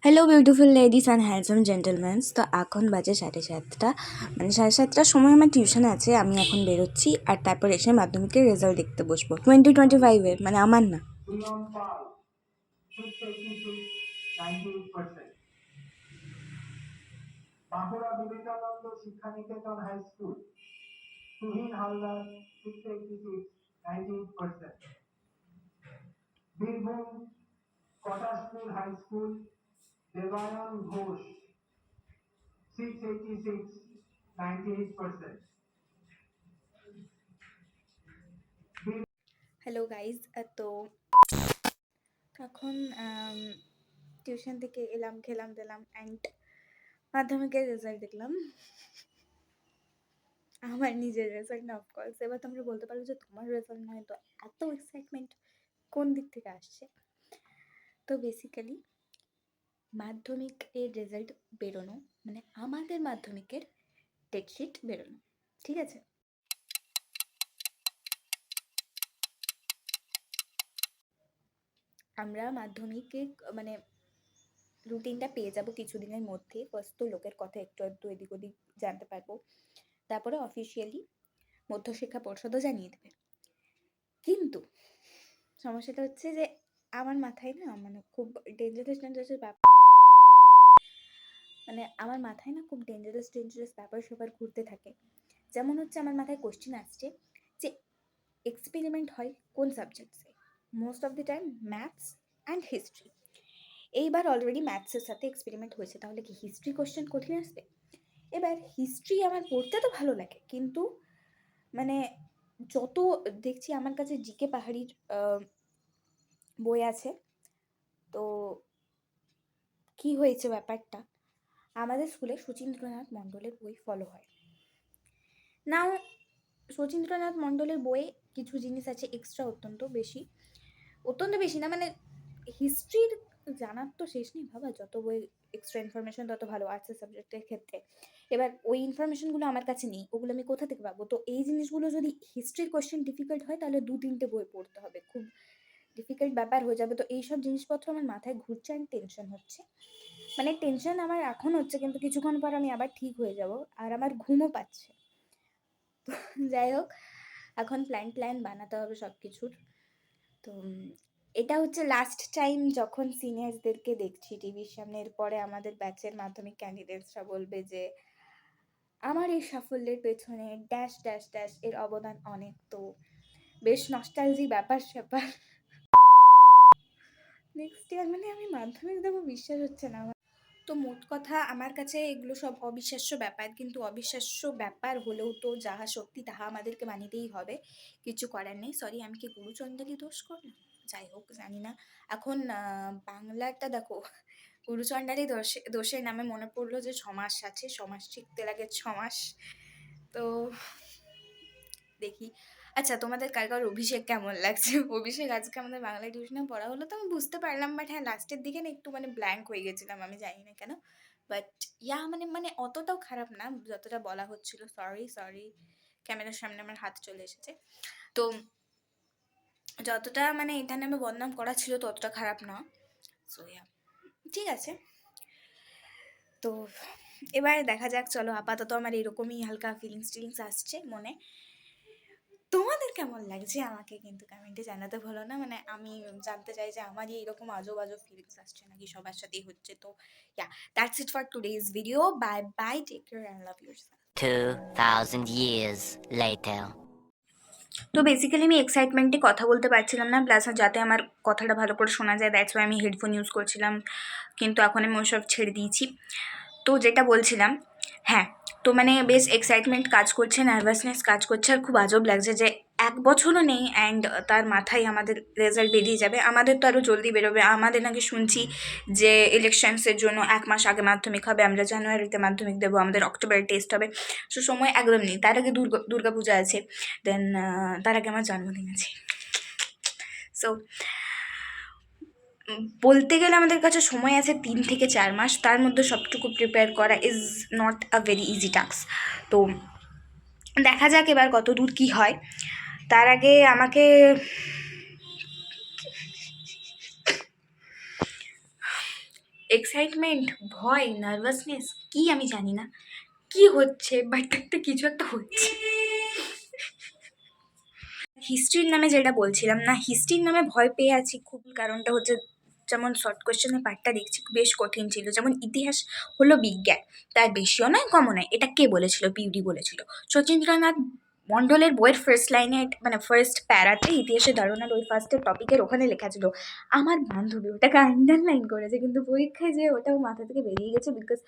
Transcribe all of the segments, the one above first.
Hello beautiful ladies and handsome gentleman's. তো এখন বাজে 7:30, মানে 7:30টার সময় আমার টিউশন আছে। আমি এখন বেরোচ্ছি আর তারপর এসে মাধ্যমিকের রেজাল্ট দেখতে বসবো 2025-এর, মানে আমার না। Bankura Vivekananda Shiksha Niketan high school, Tuhin Haldar 686, 98%। Birbhum Katashpur high school, Debayan Ghosh 686, 98%। Hello guys, তো এখন টিউশন থেকে এলাম, খেলাম দিলাম অ্যান্ড মাধ্যমিকের রেজাল্ট দেখলাম। আমার নিজের রেজাল্ট না, অফকোর্স। এবার তোমরা বলতে পারো যে তোমার রেজাল্ট নয়, তো এত এক্সাইটমেন্ট কোন দিক থেকে আসছে? তো বেসিক্যালি মাধ্যমিকের রেজাল্ট বেরোনো মানে আমাদের মাধ্যমিকের ডেটশিট বেরোনো, ঠিক আছে? আমরা মাধ্যমিকে মানে রুটিনটা পেয়ে যাব কিছুদিনের মধ্যে। ফার্স্ট তো লোকের কথা একটু একটু এদিক ওদিক জানতে পারবো, তারপরে অফিসিয়ালি মধ্যশিক্ষা পর্ষদও জানিয়ে দেবে। কিন্তু সমস্যাটা হচ্ছে যে আমার মাথায় না, মানে খুব ডেঞ্জারাস ব্যাপার, মানে আমার মাথায় না খুব ডেঞ্জারাস ব্যাপার স্যাপার ঘুরতে থাকে। যেমন হচ্ছে আমার মাথায় কোশ্চেন আসছে যে এক্সপেরিমেন্ট হয় কোন সাবজেক্টসে? Most of the time maths and history. এইবার অলরেডি ম্যাথসের সাথে এক্সপেরিমেন্ট হয়েছে, তাহলে কি হিস্ট্রি কোশ্চেন কঠিন আসবে? এবার হিস্ট্রি আমার পড়তে তো ভালো লাগে, কিন্তু মানে যত দেখছি আমার কাছে জিকে পাহাড়ির বই আছে। তো কি হয়েছে ব্যাপারটা, আমাদের স্কুলে শচীন্দ্রনাথ মণ্ডলের বই ফলো হয়। নাও শচীন্দ্রনাথ মণ্ডলের বইয়ে কিছু জিনিস আছে এক্সট্রা, অত্যন্ত বেশি না, মানে হিস্ট্রির জানার তো শেষ নেই বাবা। যত বই এক্সট্রা ইনফরমেশন তত ভালো আর্টসের সাবজেক্টের ক্ষেত্রে। এবার ওই ইনফরমেশনগুলো আমার কাছে নেই, ওগুলো আমি কোথা থেকে পাবো? তো এই জিনিসগুলো যদি হিস্ট্রির কোশ্চেন ডিফিকাল্ট হয়, তাহলে 2-3টে বই পড়তে হবে, খুব ডিফিকাল্ট ব্যাপার হয়ে যাবে। তো এইসব জিনিসপত্র আমার মাথায় ঘুরছে অ্যান্ড টেনশন হচ্ছে। মানে টেনশন আমার এখন হচ্ছে, কিন্তু কিছুক্ষণ পর আমি আবার ঠিক হয়ে যাব, আর আমার ঘুমও পাচ্ছে। যাই হোক, এখন প্ল্যান বানাতে হবে সব কিছুর। তো এটা হচ্ছে লাস্ট টাইম যখন সিনিয়রসদেরকে দেখছি টিভির সামনে। এরপরে আমাদের ব্যাচের মাধ্যমিক ক্যান্ডিডেটসরা বলবে যে আমার এই সাফল্যের পেছনে ড্যাশ ড্যাশ ড্যাশ এর অবদান অনেক। তো বেশ নস্টালজি ব্যাপার স্যাপার। নেক্সট ইয়ার মানে আমি মাধ্যমিক দেবো, বিশ্বাস হচ্ছে না আমার। তো মোট কথা, আমার কাছে এগুলো সব অবিশ্বাস্য ব্যাপার, কিন্তু অবিশ্বাস্য ব্যাপার হলেও তো যাহা সত্যি তাহা আমাদেরকে মানিতেই হবে, কিছু করার নেই। সরি, আমি কি গুরুচণ্ডালী দোষ করলাম? যাই হোক, জানি না। এখন বাংলাটা দেখো, গুরুচণ্ডালী দোষের নামে মনে পড়লো যে সমাস আছে, সমাস শিখতে লাগে 6 মাস। তো দেখি। আচ্ছা, তোমাদের কার অভিষেক কেমন লাগছে? অভিষেক আজকে আমাদের বাংলা টিউশনে পড়া হলো, তো আমি বুঝতে পারলাম, বাট হ্যাঁ লাস্টের দিকে না একটু মানে ব্ল্যাঙ্ক হয়ে গেছিলাম, আমি জানি না কেন। বাট মানে অতটাও খারাপ না যতটা বলা হচ্ছিল। সরি, ক্যামেরার সামনে আমার হাত চলে এসেছে। তো যতটা মানে এটা নামে বদনাম করা ছিল ততটা খারাপ না। সো ঠিক আছে। তো এবার দেখা যাক, চলো। আপাতত আমার এরকমই হালকা ফিলিংস আসছে মনে। তোমাদের কেমন লাগছে আমাকে কিন্তু কমেন্টে জানাতে ভুলো না। মানে আমি জানতে চাই যে আমারই এরকম আজব ফিলিংস আসছে নাকি সবার সাথেই হচ্ছে। তো that's it for today's video. Bye bye, take care and love yourself. 2000 years later. তো বেসিক্যালি আমি এক্সাইটমেন্টে কথা বলতে পারছিলাম না, প্লাস যাতে আমার কথাটা ভালো করে শোনা যায়, দ্যাটস ওয়াই আমি হেডফোন ইউজ করছিলাম, কিন্তু এখন আমি ওসব ছেড়ে দিয়েছি। তো যেটা বলছিলাম, হ্যাঁ, তো মানে বেশ এক্সাইটমেন্ট কাজ করছে, নার্ভাসনেস কাজ করছে, আর খুব আজব লাগছে যে 1 বছরও নেই অ্যান্ড তার মাথায় আমাদের রেজাল্ট বেরিয়ে যাবে। আমাদের তো আরও জলদি বেরোবে। আমাদের নাকি শুনছি যে ইলেকশনসের জন্য 1 মাস আগে মাধ্যমিক হবে, আমরা জানুয়ারিতে মাধ্যমিক দেবো, আমাদের অক্টোবরে টেস্ট হবে। সো সময় একদম নেই। তার আগে দুর্গা পূজা আছে, দেন তার আগে আমার জন্মদিন আছে। সো বলতে গেলে আমাদের কাছে সময় আছে 3 থেকে 4 মাস। তার মধ্যে সবটুকু প্রিপেয়ার করা is not a very easy task. তো দেখা যাক এবার কত দূর কী হয়। তার আগে আমাকে এক্সাইটমেন্ট, ভয়, নার্ভাসনেস, কি আমি জানি না কি হচ্ছে, বাট একটা কিছু একটা হচ্ছে। হিস্ট্রির নামে যেটা বলছিলাম না, হিস্ট্রির নামে ভয় পেয়ে আছি খুব, কারণটা হচ্ছে যেমন শর্ট কোয়েশ্চেনের পার্টটা দেখছি বেশ কঠিন ছিল। যেমন ইতিহাস হলো বিজ্ঞান, তার বেশিও নয় কমও নয়, এটা কে বলেছিল? পিউডি বলেছিল। শচীন্দ্রনাথ মণ্ডলের বইয়ের ফার্স্ট লাইনে, মানে ফার্স্ট প্যারাতে ইতিহাসের ধারণার ওই ফার্স্টের টপিকের ওখানে লেখা ছিল। আমার বান্ধবী ওটাকে আন্ডারলাইন করেছে, কিন্তু পরীক্ষায় যে ওটাও মাথা থেকে বেরিয়ে গেছে, বিকজ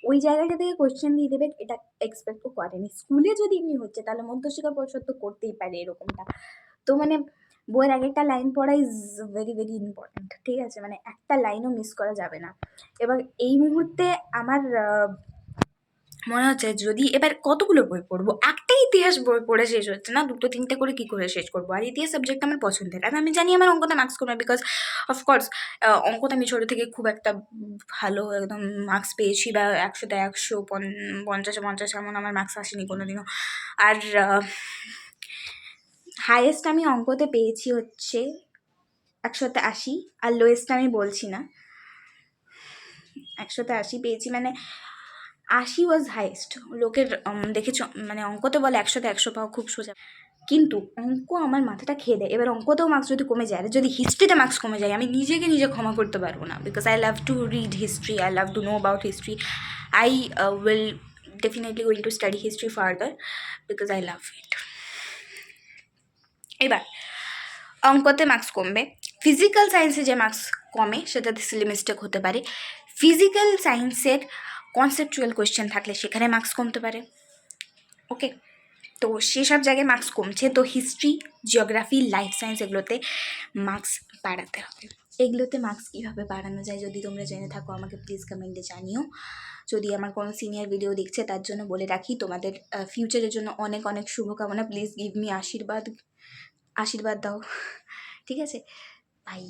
ওই জায়গাটা থেকে কোয়েশ্চেন দিয়ে দেবে এটা এক্সপেক্টও করেনি। স্কুলে যদি এমনি হচ্ছে তাহলে মধ্যশিক্ষা পর্ষদ তো করতেই পারে এরকমটা। তো মানে বইয়ের এক একটা লাইন পড়া ইজ ভেরি ভেরি ইম্পর্ট্যান্ট, ঠিক আছে? মানে একটা লাইনও মিস করা যাবে না। এবার এই মুহূর্তে আমার মনে হচ্ছে যদি এবার কতগুলো বই পড়বো, একটা ইতিহাস বই পড়ে শেষ হচ্ছে না, দুটো তিনটে করে কি করে শেষ করবো? আর ইতিহাস সাবজেক্ট আমার পছন্দের, আর আমি জানি আমার অঙ্কতে মার্কস করবে, বিকজ অফকোর্স অঙ্কতে আমি ছোটো থেকে খুব একটা ভালো একদম মার্কস পেয়েছি, বা 100তে 100, 50-এ 50 এমন আমার মার্কস আসেনি কোনোদিনও। আর হায়েস্ট আমি অঙ্কতে পেয়েছি হচ্ছে 100তে 80, আর লোয়েস্ট আমি বলছি না, 100তে 80 পেয়েছি, মানে 80 ওয়াজ হাইয়েস্ট। লোকের দেখেছ, মানে অঙ্কতে বলে 100তে 100 পাওয়া খুব সোজা, কিন্তু অঙ্ক আমার মাথাটা খেয়ে দেয়। এবার অঙ্কতেও মার্কস যদি কমে যায়, আর যদি হিস্ট্রিতে মার্কস কমে যায়, আমি নিজেকে নিজে ক্ষমা করতে পারবো না, because I love to read history, I love to know about history. I will definitely going to study history further because I love it. এবার অঙ্কতে মার্কস কমবে, ফিজিক্যাল সায়েন্সে যে মার্কস কমে সেটাতে সিলি মিস্টেক হতে পারে, ফিজিক্যাল সায়েন্সের কনসেপচুয়াল কোয়েশ্চেন থাকলে সেখানে মার্কস কমতে পারে। ওকে, তো সেসব জায়গায় মার্কস কমছে, তো হিস্ট্রি, জিওগ্রাফি, লাইফ সায়েন্স এগুলোতে মার্কস বাড়াতে হবে। এগুলোতে মার্কস কীভাবে বাড়ানো যায় যদি তোমরা জেনে থাকো আমাকে প্লিজ কমেন্টে জানিও। যদি আমার কোনো সিনিয়র ভিডিও দেখছে তার জন্য বলে রাখি, তোমাদের ফিউচারের জন্য অনেক অনেক শুভকামনা। প্লিজ গিভ মি আশীর্বাদ দাও, ঠিক আছে? বাই।